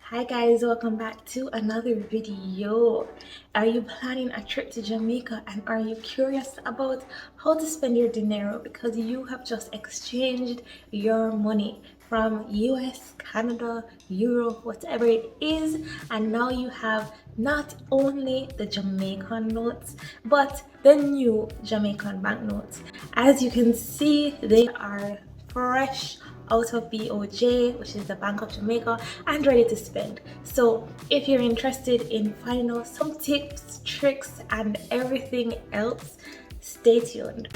Hi guys, welcome back to another video. Are you planning a trip to Jamaica and are you curious about how to spend your dinero because you have just exchanged your money from US, Canada, Europe, whatever it is, and now you have not only the Jamaican notes but the new Jamaican banknotes. As you can see, they are fresh out of BOJ, which is the Bank of Jamaica, and ready to spend. So if you're interested in finding out some tips, tricks, and everything else, stay tuned.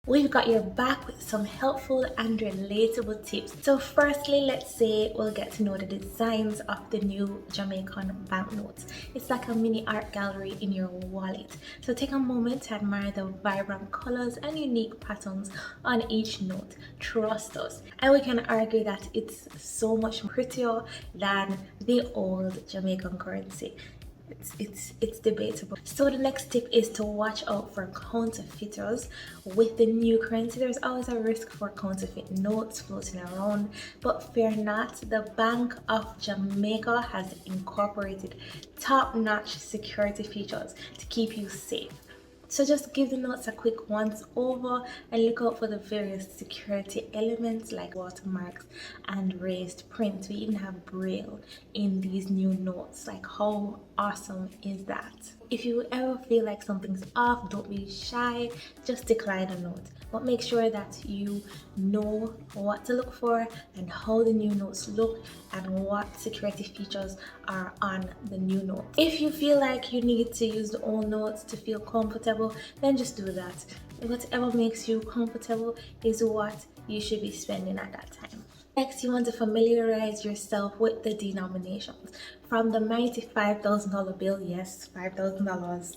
We've got your back with some helpful and relatable tips. So firstly, let's say we'll get to know the designs of the new Jamaican banknotes. It's like a mini art gallery in your wallet. So take a moment to admire the vibrant colors and unique patterns on each note. Trust us. And we can argue that it's so much prettier than the old Jamaican currency. It's debatable. So the next tip is to watch out for counterfeiters. With the new currency, there's always a risk for counterfeit notes floating around, but fear not, the Bank of Jamaica has incorporated top-notch security features to keep you safe. So just give the notes a quick once over and look out for the various security elements like watermarks and raised print. We even have braille in these new notes. Like, how awesome is that? If you ever feel like something's off, don't be shy, just decline a note. But make sure that you know what to look for and how the new notes look and what security features are on the new note. If you feel like you need to use the old notes to feel comfortable, then just do that. Whatever makes you comfortable is what you should be spending at that time. Next, you want to familiarize yourself with the denominations. From the mighty $5,000 bill, yes, $5,000.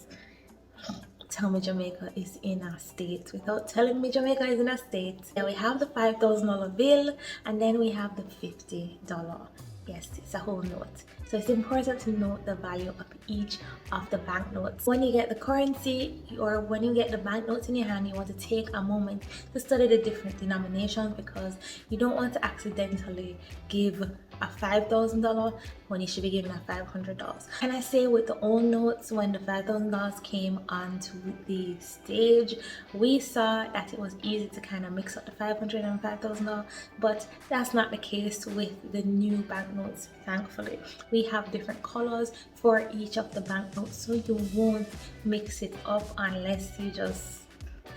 Tell me Jamaica is in a state without telling me Jamaica is in a state. Then we have the $5,000 bill and then we have the $50. Yes, it's a whole note. So it's important to note the value of each of the banknotes. When you get the currency or when you get the banknotes in your hand, you want to take a moment to study the different denominations because you don't want to accidentally give a $5,000 when you should be giving a $500. And I say with the old notes, when the $5,000 came onto the stage, we saw that it was easy to kind of mix up the $500 and $5,000, but that's not the case with the new banknotes. Thankfully, we have different colors for each of the banknotes, so you won't mix it up unless you just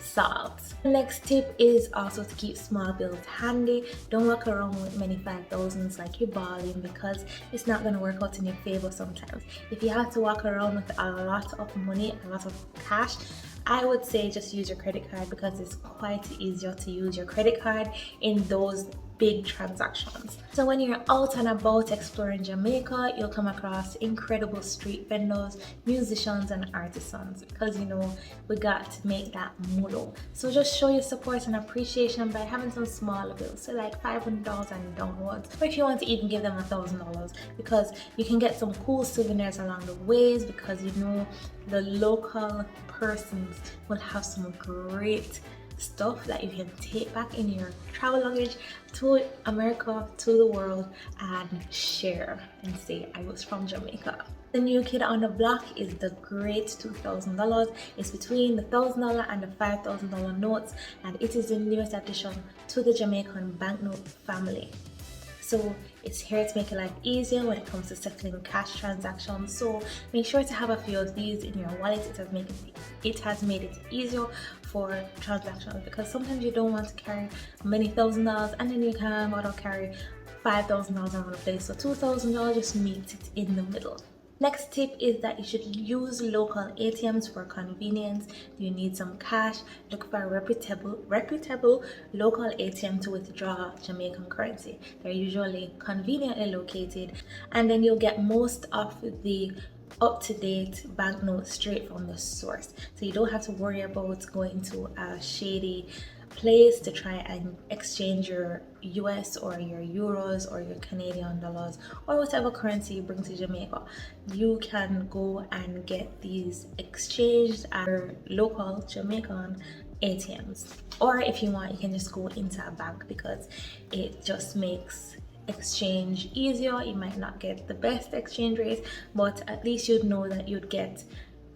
solved. The next tip is also to keep small bills handy. Don't walk around with many 5,000s like you're balling because it's not going to work out in your favor sometimes. If you have to walk around with a lot of money, a lot of cash, I would say just use your credit card because it's quite easier to use your credit card in those big transactions. So when you're out and about exploring Jamaica, you'll come across incredible street vendors, musicians and artisans because we got to make that mulo. So just show your support and appreciation by having some smaller bills, so like $500 and downwards, or if you want to even give them $1,000 because you can get some cool souvenirs along the ways because the local persons will have some great stuff that you can take back in your travel luggage to America, to the world, and share and say I was from Jamaica. The new kid on the block is the great $2,000. It's between the $1,000 and the $5,000 notes, and it is the newest addition to the Jamaican banknote family. So it's here to make your life easier when it comes to settling cash transactions. So make sure to have a few of these in your wallet. It has made it easier for transactions because sometimes you don't want to carry many $1,000s and then you can carry $5,000 around the place. So $2,000 just meets it in the middle. Next tip is that you should use local ATMs for convenience. You need some cash, look for a reputable local ATM to withdraw Jamaican currency. They're usually conveniently located, and then you'll get most of the up-to-date banknotes straight from the source. So you don't have to worry about going to a shady place to try and exchange your US or your euros or your Canadian dollars or whatever currency you bring to Jamaica, you can go and get these exchanged at your local Jamaican ATMs. Or if you want, you can just go into a bank because it just makes exchange easier. You might not get the best exchange rates, but at least you'd know that you'd get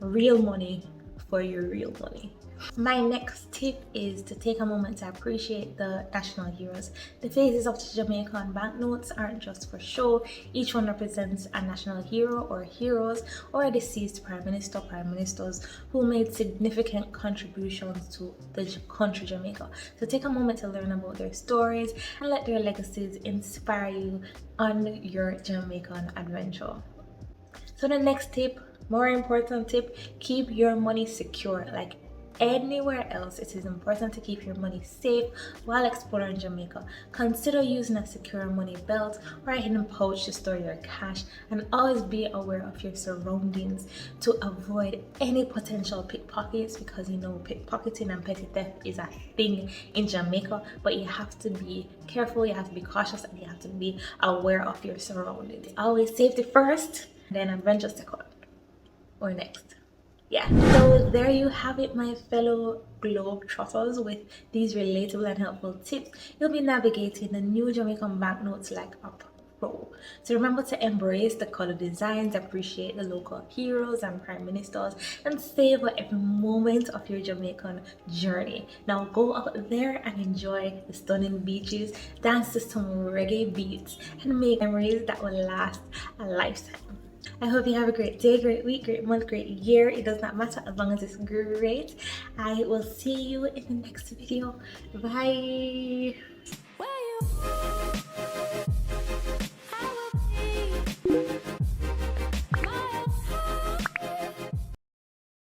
real money for your real money. My next tip is to take a moment to appreciate the national heroes. The faces of the Jamaican banknotes aren't just for show. Each one represents a national hero or heroes or a deceased prime minister, prime ministers who made significant contributions to the country Jamaica. So take a moment to learn about their stories and let their legacies inspire you on your Jamaican adventure. So the next tip, more important tip, keep your money secure. Like anywhere else, it is important to keep your money safe while exploring Jamaica. Consider using a secure money belt or a hidden pouch to store your cash, and always be aware of your surroundings to avoid any potential pickpockets, because you know pickpocketing and petty theft is a thing in Jamaica. But you have to be careful, you have to be cautious, and you have to be aware of your surroundings. Always safety first, then adventure second or next. Yeah, so there you have it, my fellow globetrotters. With these relatable and helpful tips, you'll be navigating the new Jamaican banknotes like a pro. So remember to embrace the color designs, appreciate the local heroes and prime ministers, and savor every moment of your Jamaican journey. Now go out there and enjoy the stunning beaches, dance to some reggae beats, and make memories that will last a lifetime. I hope you have a great day, great week, great month, great year. It does not matter as long as it's great. I will see you in the next video. Bye.